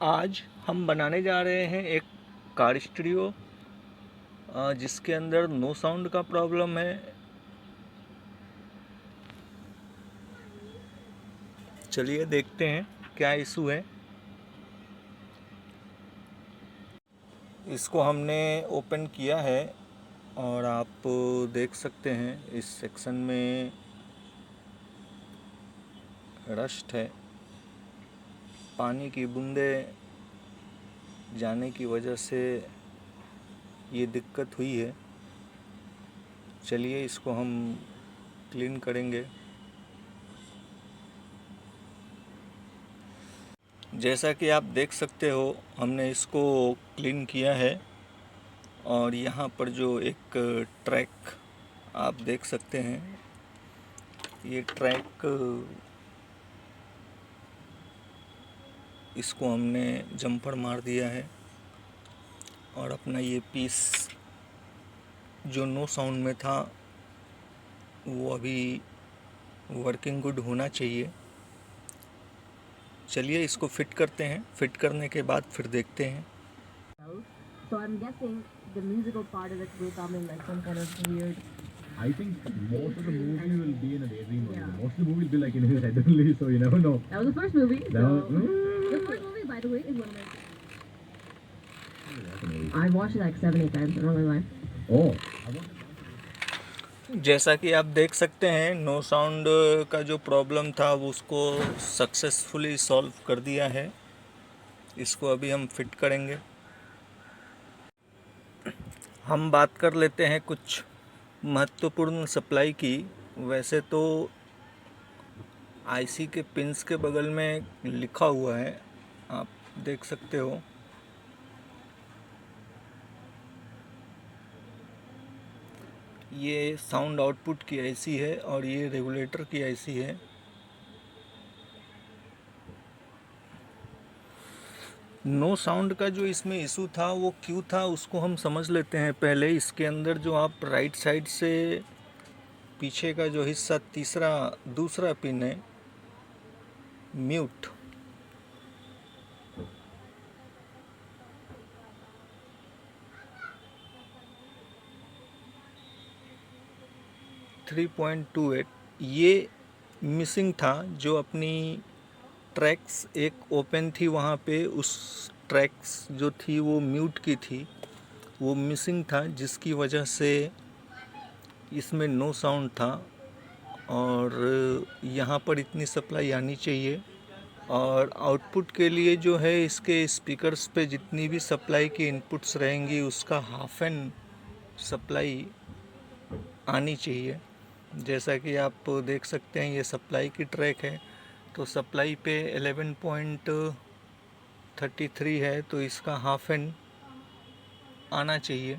आज हम बनाने जा रहे हैं एक कार स्टीरियो जिसके अंदर नो साउंड का प्रॉब्लम है। चलिए देखते हैं क्या इशू है। इसको हमने ओपन किया है और आप देख सकते हैं इस सेक्शन में रस्ट है, पानी की बूंदें जाने की वजह से ये दिक्कत हुई है। चलिए इसको हम क्लीन करेंगे। जैसा कि आप देख सकते हो हमने इसको क्लीन किया है और यहाँ पर जो एक ट्रैक आप देख सकते हैं, ये ट्रैक इसको हमने जम्पर मार दिया है और अपना ये पीस जो नो साउंड में था वो अभी वर्किंग गुड होना चाहिए। चलिए इसको फिट करते हैं, फिट करने के बाद फिर देखते हैं। So I'm guessing the musical part of it will come in like some kind of weird. I think most of the movie will be in a daydream only. Yeah. Most of the movie will be like in his head only, so you never know. That was the first movie. That So was, the first movie, by the way, is one of my. I watched it like 7-8 times. I'm not gonna lie. Oh. जैसा कि आप देख सकते हैं no sound का जो problem था वो उसको सक्सेसफुली सॉल्व कर दिया है। इसको अभी हम फिट करेंगे। हम बात कर लेते हैं कुछ महत्वपूर्ण सप्लाई की। वैसे तो आईसी के पिंस के बगल में लिखा हुआ है, आप देख सकते हो। ये साउंड आउटपुट की आईसी है और ये रेगुलेटर की आईसी है। नो साउंड का जो इसमें इशू था वो क्यों था उसको हम समझ लेते हैं पहले। इसके अंदर जो आप राइट साइड से पीछे का जो हिस्सा दूसरा पिन है म्यूट, .3.28 ये मिसिंग था। जो अपनी ट्रैक्स एक ओपन थी वहाँ पे, उस ट्रैक्स जो थी वो म्यूट की थी, वो मिसिंग था, जिसकी वजह से इसमें नो साउंड था। और यहाँ पर इतनी सप्लाई आनी चाहिए और आउटपुट के लिए जो है इसके स्पीकर्स पे जितनी भी सप्लाई की इनपुट्स रहेंगी उसका हाफ एन सप्लाई आनी चाहिए। जैसा कि आप देख सकते हैं ये सप्लाई की ट्रैक है, तो सप्लाई पे 11.33 है, तो इसका हाफ एन आना चाहिए।